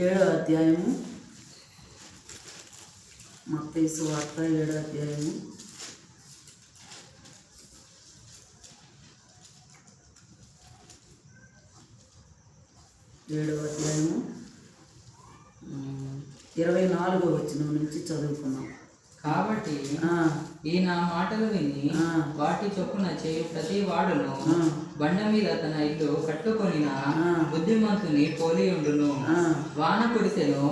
7వ అధ్యాయము, మత్తయి సువార్త 7వ అధ్యాయము 24వ వచనం నుంచి చదువుకున్నాం. కాబట్టి ఈ నా మాటలు విని వాటి చొప్పున చేయు ప్రతి వాడును బండ మీద తన ఇల్లు కట్టుకొనిన బుద్ధిమంతుని పోలి ఉండును. వాన కురిసెను,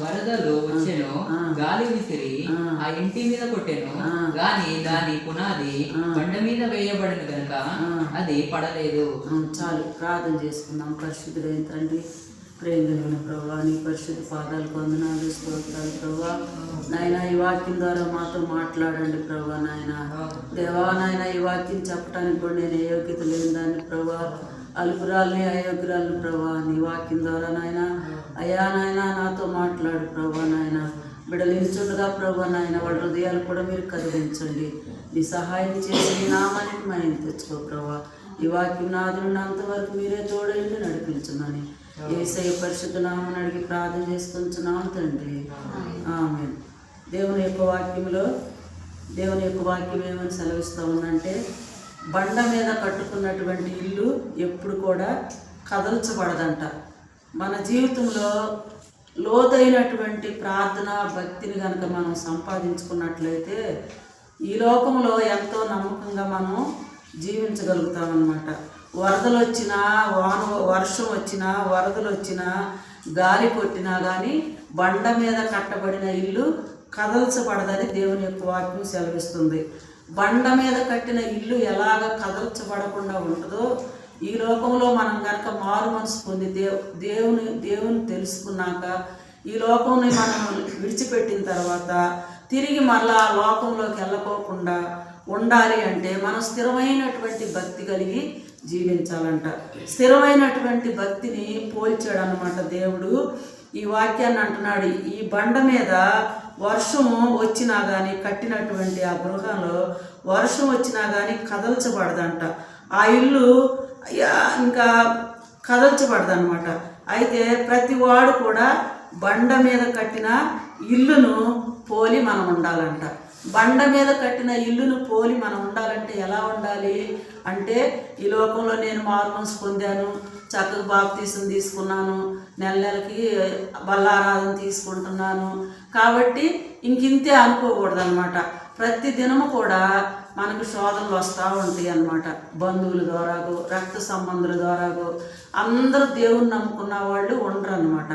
వరదలు వచ్చెను, గాలి విసిరి ఆ ఇంటి మీద కొట్టెను, గాని దాని పునాది బండ మీద వేయబడిన గనుక అది పడలేదు. చాలు, ప్రార్థన చేసుకుందాం. పరిశుద్ధుడైన తండ్రి, ప్రేమ కలిగిన ప్రభా, నీ పరిశుద్ధ పాదాలకు వందనాలు, స్తోత్రాలు ప్రభా. నాయన, ఈ వాక్యం ద్వారా మాతో మాట్లాడండి ప్రభా. నాయన దేవా, నాయన ఈ వాక్యం చెప్పడానికి కూడా నేను యోగ్యత లేని దాన్ని ప్రభా, అల్పురాల్ని అయోగ్యురాలని ప్రభా. నీ వాక్యం ద్వారా నాయన అయ్యా నాయన నాతో మాట్లాడు ప్రభా. నాయన బిడ్డలు నిల్చుండగా ప్రభా, నాయన వాళ్ళ హృదయాలు కూడా మీరు కదిలించండి. నీ సహాయం చేసి నీ నామానికి మనం తెచ్చుకో ప్రభా. ఈ వాక్యం నాదున్నంత వరకు మీరే తోడండి నడిపించమని యేసయ్య పరిశుద్ధ నామమున అడిగి ప్రార్థన చేసుకుంటున్నాను తండ్రి, ఆమేన్. దేవుని యొక్క వాక్యం ఏమని సెలవిస్తూ ఉందంటే, బండ మీద కట్టుకున్నటువంటి ఇల్లు ఎప్పుడు కూడా కదల్చబడదంట. మన జీవితంలో లోతైనటువంటి ప్రార్థన భక్తిని కనుక మనం సంపాదించుకున్నట్లయితే ఈ లోకంలో ఎంతో నమ్మకంగా మనం జీవించగలుగుతామన్నమాట. వరదలు వచ్చినా, వర్షం వచ్చినా, వరదలు వచ్చినా, గాలి కొట్టినా కానీ బండ మీద కట్టబడిన ఇల్లు కదల్చబడదని దేవుని యొక్క వాక్యం సెలవిస్తుంది. బండ మీద కట్టిన ఇల్లు ఎలాగ కదల్చబడకుండా ఉంటుందో, ఈ లోకంలో మనం కనుక మారు మనసు పొంది దేవుని తెలుసుకున్నాక ఈ లోకంని మనం విడిచిపెట్టిన తర్వాత తిరిగి మళ్ళా ఆ లోకంలోకి వెళ్ళకోకుండా ఉండాలి అంటే మనం స్థిరమైనటువంటి భక్తి కలిగి జీవించాలంట. స్థిరమైనటువంటి భక్తిని పోల్చాడు అన్నమాట దేవుడు. ఈ వాక్యాన్ని అంటున్నాడు, ఈ బండ మీద వర్షము వచ్చినా కానీ, కట్టినటువంటి ఆ గృహంలో వర్షం వచ్చినా కానీ కదల్చబడదంట. ఆ ఇల్లు ఇంకా కదల్చబడదన్నమాట. అయితే ప్రతి వాడు కూడా బండ మీద కట్టిన ఇల్లును పోలి మనం ఉండాలంట. బండ మీద కట్టిన ఇల్లును పోలి మనం ఉండాలంటే ఎలా ఉండాలి అంటే, ఈ లోకంలో నేను మారుమనసు పొందాను, చక్కగా బాప్తీసం తీసుకున్నాను, నెలకి బల్లారాధన తీసుకుంటున్నాను కాబట్టి ఇంకింతే అనుకోకూడదు అనమాట. ప్రతి దినము కూడా మనకు శోధనలు వస్తూ ఉంటాయి అన్నమాట. బంధువుల ద్వారాగో, రక్త సంబంధుల ద్వారాగో, అందరూ దేవుని నమ్ముకున్న వాళ్ళు ఉండరు అనమాట.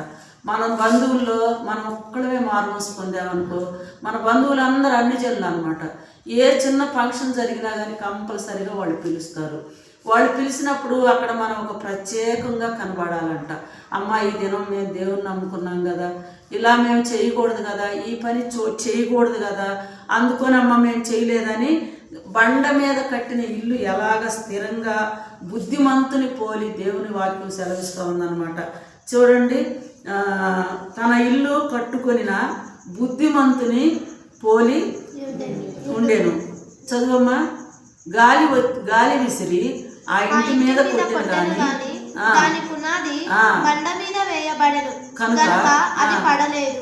మన బంధువుల్లో మనం ఒక్కడమే మారుమనసు పొందామనుకో, మన బంధువులందరూ అన్ని జనులు అనమాట. ఏ చిన్న ఫంక్షన్ జరిగినా కానీ కంపల్సరీగా వాళ్ళు పిలుస్తారు. వాళ్ళు పిలిచినప్పుడు అక్కడ మనం ఒక ప్రత్యేకంగా కనబడాలంట. అమ్మ, ఈ దినం మేము దేవుని నమ్ముకున్నాం కదా, ఇలా మేము చేయకూడదు కదా, ఈ పని చేయకూడదు కదా, అందుకని అమ్మ మేము చేయలేదని బండ మీద కట్టిన ఇల్లు ఎలాగ స్థిరంగా బుద్ధిమంతుని పోలి దేవుని వాక్యం సెలవిస్తూ ఉందన్నమాట. చూడండి, తన ఇల్లు కట్టుకొనిన బుద్ధిమంతుని పోలి ఉండేను. చదువమ్మా. గాలి విసిరి ఆ ఇంటి మీద కొట్టిన కానీ కనుక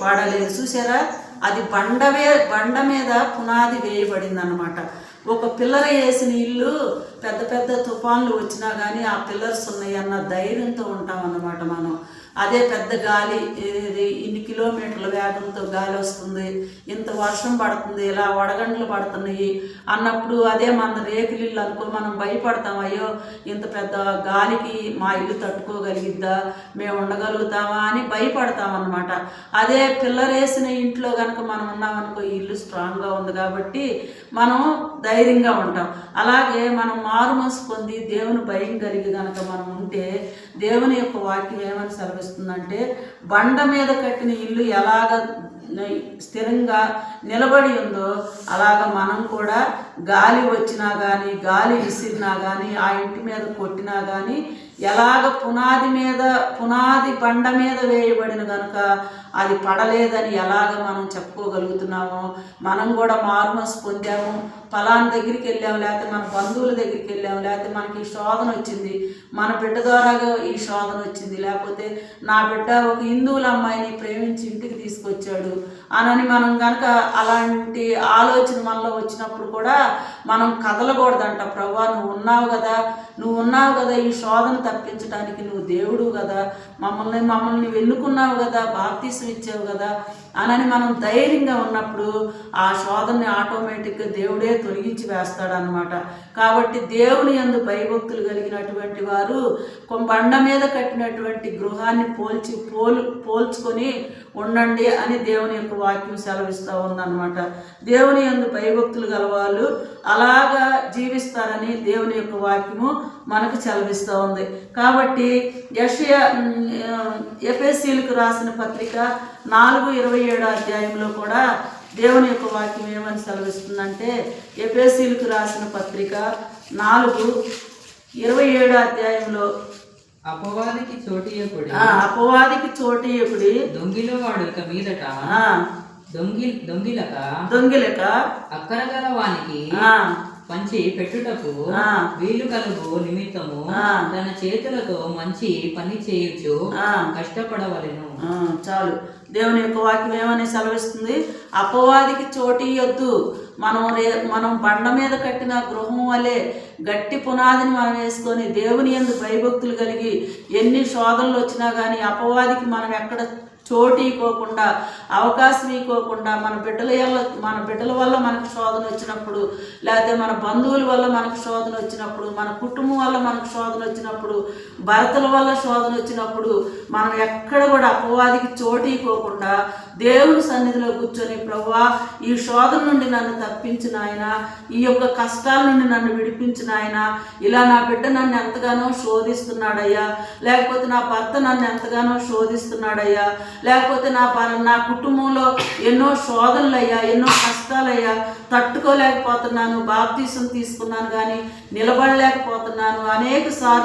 పడలేదు. చూసారా, అది బండ మీద పునాది వేయబడింది అన్నమాట. ఒక పిల్లర్ వేసిన ఇల్లు పెద్ద పెద్ద తుఫాన్లు వచ్చినా కానీ ఆ పిల్లర్స్ ఉన్నాయి అన్న ధైర్యంతో ఉంటాం అన్నమాట మనం. అదే పెద్ద గాలి, ఇన్ని కిలోమీటర్ల వేగంతో గాలి వస్తుంది, ఇంత వర్షం పడుతుంది, ఇలా వడగండ్లు పడుతున్నాయి అన్నప్పుడు అదే మన రేకులిల్లు అనుకో, మనం భయపడతాం. అయ్యో, ఇంత పెద్ద గాలికి మా ఇల్లు తట్టుకోగలిగిద్దా, మేము ఉండగలుగుతామా అని భయపడతాం అన్నమాట. అదే పిల్లర్ వేసిన ఇంట్లో కనుక మనం ఉన్నామనుకో, ఈ ఇల్లు స్ట్రాంగ్గా ఉంది కాబట్టి మనం ధైర్యంగా ఉంటాం. అలాగే మనం మారు మనసు పొంది దేవుని భయం కలిగి కనుక మనం ఉంటే దేవుని యొక్క వాక్యం ఏమని సెలవిస్తుందంటే, బండ మీద కట్టిన ఇల్లు ఎలాగ స్థిరంగా నిలబడి ఉందో అలాగ మనం కూడా గాలి వచ్చినా కానీ, గాలి విసిరినా కానీ, ఆ ఇంటి మీద కొట్టినా కానీ ఎలాగ పునాది బండ మీద వేయబడిన గనుక అది పడలేదని ఎలాగ మనం చెప్పుకోగలుగుతున్నామో, మనం కూడా మారుమనసు పొందాము, ఫలానా దగ్గరికి వెళ్ళాము, లేకపోతే మన బంధువుల దగ్గరికి వెళ్ళాము, లేకపోతే మనకి ఈ శోధన వచ్చింది, మన బిడ్డ ద్వారాగా ఈ శోధన వచ్చింది, లేకపోతే నా బిడ్డ ఒక హిందువుల అమ్మాయిని ప్రేమించి ఇంటికి తీసుకొచ్చాడు అనని మనం కనుక అలాంటి ఆలోచన మనలో వచ్చినప్పుడు కూడా మనం కదలకూడదంట. ప్రభువా, నువ్వు ఉన్నావు కదా, ఈ శోధన తప్పించడానికి నువ్వు దేవుడు కదా, మమ్మల్ని వెన్నుకున్నావు కదా, బాప్తీసం ఇచ్చావు కదా అనని మనం ధైర్యంగా ఉన్నప్పుడు ఆ శోధనని ఆటోమేటిక్గా దేవుడే తొలగించి వేస్తాడనమాట. కాబట్టి దేవుని యందు భయభక్తులు కలిగినటువంటి వారు బండ మీద కట్టినటువంటి గృహాన్ని పోల్చుకొని ఉండండి అని దేవుని యొక్క వాక్యం సెలవిస్తూ ఉందన్నమాట. దేవుని యందు భయభక్తులు గలవాళ్ళు అలాగా జీవిస్తారని దేవుని యొక్క వాక్యము మనకు సెలవిస్తూ ఉంది. కాబట్టి ఎఫెసీయులకు రాసిన పత్రిక 4:27 అధ్యాయంలో కూడా దేవుని యొక్క వాక్యం ఏమని సెలవిస్తుందంటే, ఎఫెసీయులకు రాసిన పత్రిక 4:27 అధ్యాయంలో అపవాదికి చోటియకుడి దొంగిలవాడు ఇక మీదట దొంగిలక అక్కరగల వానికి పంచి పెట్టుటకు వీలు కలుగు నిమిత్తము తన చేతులతో మంచి పని చేయుచు కష్టపడవలెను. చాలు. దేవుని యొక్క వాక్యం ఏమని సెలవిస్తుంది? అపవాదికి చోటియొద్దు. మనం బండ మీద కట్టిన గృహం వలె గట్టి పునాదిని మనం వేసుకొని దేవుని యందు భయభక్తులు కలిగి ఎన్ని శోధనలు వచ్చినా కానీ అపవాదికి మనం ఎక్కడ చోటు ఇవ్వకుండా, అవకాశం ఇవ్వకుండా, మన బిడ్డల వల్ల మనకు శోధన వచ్చినప్పుడు, లేకపోతే మన బంధువుల వల్ల మనకు శోధన వచ్చినప్పుడు, మన కుటుంబం వల్ల మనకు శోధన వచ్చినప్పుడు, భర్తల వల్ల శోధన వచ్చినప్పుడు మనం ఎక్కడ కూడా అపవాదికి చోటు ఇవ్వకుండా దేవుని సన్నిధిలో కూర్చొని, ప్రభువా, ఈ శోధన నుండి నన్ను తప్పించిన ఆయన, ఈ యొక్క కష్టాల నుండి నన్ను విడిపించిన ఆయన, ఇలా నా బిడ్డ నన్ను ఎంతగానో శోధిస్తున్నాడయ్యా, లేకపోతే నా భర్త నన్ను ఎంతగానో శోధిస్తున్నాడయ్యా, లేకపోతే నా కుటుంబంలో ఎన్నో శోధనలయ్యా, ఎన్నో కష్టాలయ్యా, తట్టుకోలేకపోతున్నాను, బాప్తీసం తీసుకున్నాను కానీ నిలబడలేకపోతున్నాను, అనేక సార్లు